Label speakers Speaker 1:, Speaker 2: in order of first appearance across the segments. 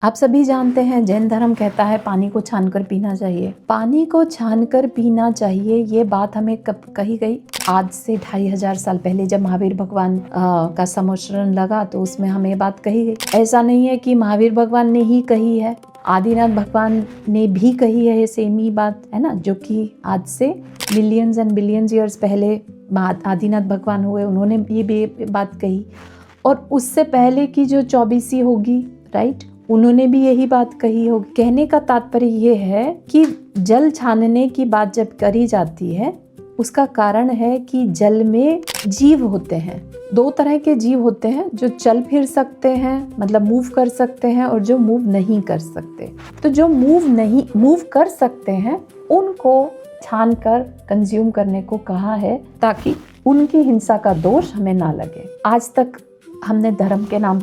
Speaker 1: आप सभी जानते हैं जैन धर्म कहता है पानी को छानकर पीना चाहिए। पानी को छानकर पीना चाहिए, ये बात हमें कब कही गई? आज से 2500 साल पहले जब महावीर भगवान का समोच्चरण लगा तो उसमें हमें बात कही गई। ऐसा नहीं है कि महावीर भगवान ने ही कही है, आदिनाथ भगवान ने भी कही है, ये सेम ही बात है ना, जो कि आज से मिलियंस एंड बिलियंस ईयर्स पहले आदिनाथ भगवान हुए, उन्होंने ये भी बात कही। और उससे पहले की जो 24 होगी, राइट, उन्होंने भी यही बात कही होगी। कहने का तात्पर्य ये है कि जल छानने की बात जब करी जाती है उसका कारण है कि जल में जीव होते हैं। दो तरह के जीव होते हैं, जो चल फिर सकते हैं, मतलब मूव कर सकते हैं, और जो मूव नहीं कर सकते। तो जो मूव कर सकते हैं उनको छान कर कंज्यूम करने को कहा है, ताकि उनकी हिंसा का दोष हमें ना लगे। आज तक हमने धर्म के नाम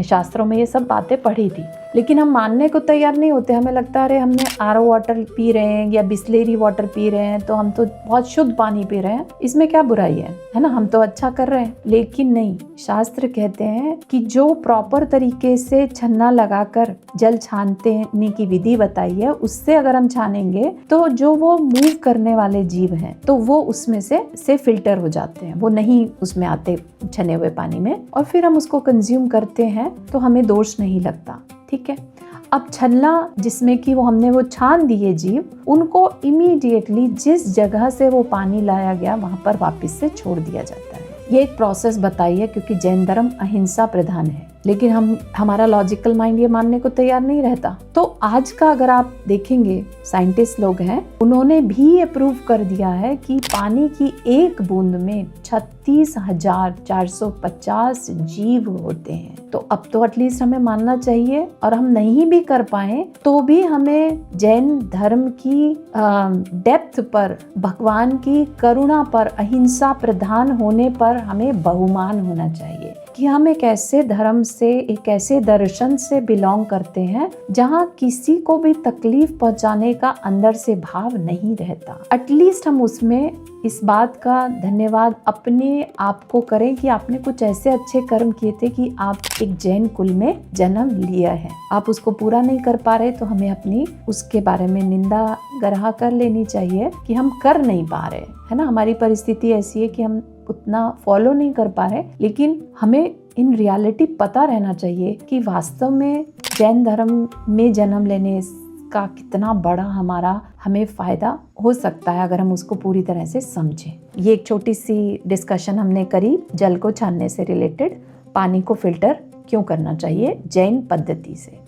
Speaker 1: शास्त्रों में ये सब बातें पढ़ी थी, लेकिन हम मानने को तैयार नहीं होते। हमें लगता है अरे हमने आरओ वाटर पी रहे हैं या बिस्लेरी वाटर पी रहे हैं तो हम तो बहुत शुद्ध पानी पी रहे हैं, इसमें क्या बुराई है ना, हम तो अच्छा कर रहे हैं। लेकिन नहीं, शास्त्र कहते हैं कि जो प्रॉपर तरीके से छन्ना लगाकर जल छानने की विधि बताई है, उससे अगर हम छानेंगे तो जो वो मूव करने वाले जीव हैं तो वो उसमें से फिल्टर हो जाते हैं, वो नहीं उसमें आते छने हुए पानी में, और फिर हम उसको कंज्यूम करते हैं तो हमें दोष नहीं लगता। ठीक है। अब छन्ना जिसमें कि हमने वो छान दिए जीव, उनको इमीडिएटली जिस जगह से वो पानी लाया गया वहां पर वापस से छोड़ दिया जाता है। ये एक प्रोसेस बताई है, क्योंकि जैन धर्म अहिंसा प्रधान है, लेकिन हमारा लॉजिकल माइंड ये मानने को तैयार नहीं रहता। तो आज का अगर आप देखेंगे, साइंटिस्ट लोग हैं, उन्होंने भी ये प्रूव कर दिया है कि पानी की एक बूंद में 36,450 जीव होते हैं। तो अब तो एटलीस्ट हमें मानना चाहिए, और हम नहीं भी कर पाए तो भी हमें जैन धर्म की डेप्थ पर, भगवान की करुणा पर, अहिंसा प्रधान होने पर हमें बहुमान होना चाहिए कि हम एक ऐसे धर्म से, एक ऐसे दर्शन से बिलोंग करते हैं जहाँ किसी को भी तकलीफ पहुँचाने का अंदर से भाव नहीं रहता। एटलीस्ट हम उसमें इस बात का धन्यवाद अपने आप को करें कि आपने कुछ ऐसे अच्छे कर्म किए थे कि आप एक जैन कुल में जन्म लिया है। आप उसको पूरा नहीं कर पा रहे तो हमें अपनी उसके बारे में निंदा गरहा कर लेनी चाहिए कि हम कर नहीं पा रहे, है ना। हमारी परिस्थिति ऐसी है कि हम उतना फॉलो नहीं कर पा रहे, लेकिन हमें इन रियलिटी पता रहना चाहिए कि वास्तव में जैन धर्म में जन्म लेने का कितना बड़ा हमें फायदा हो सकता है अगर हम उसको पूरी तरह से समझें। ये एक छोटी सी डिस्कशन हमने करी जल को छानने से रिलेटेड, पानी को फिल्टर क्यों करना चाहिए जैन पद्धति से।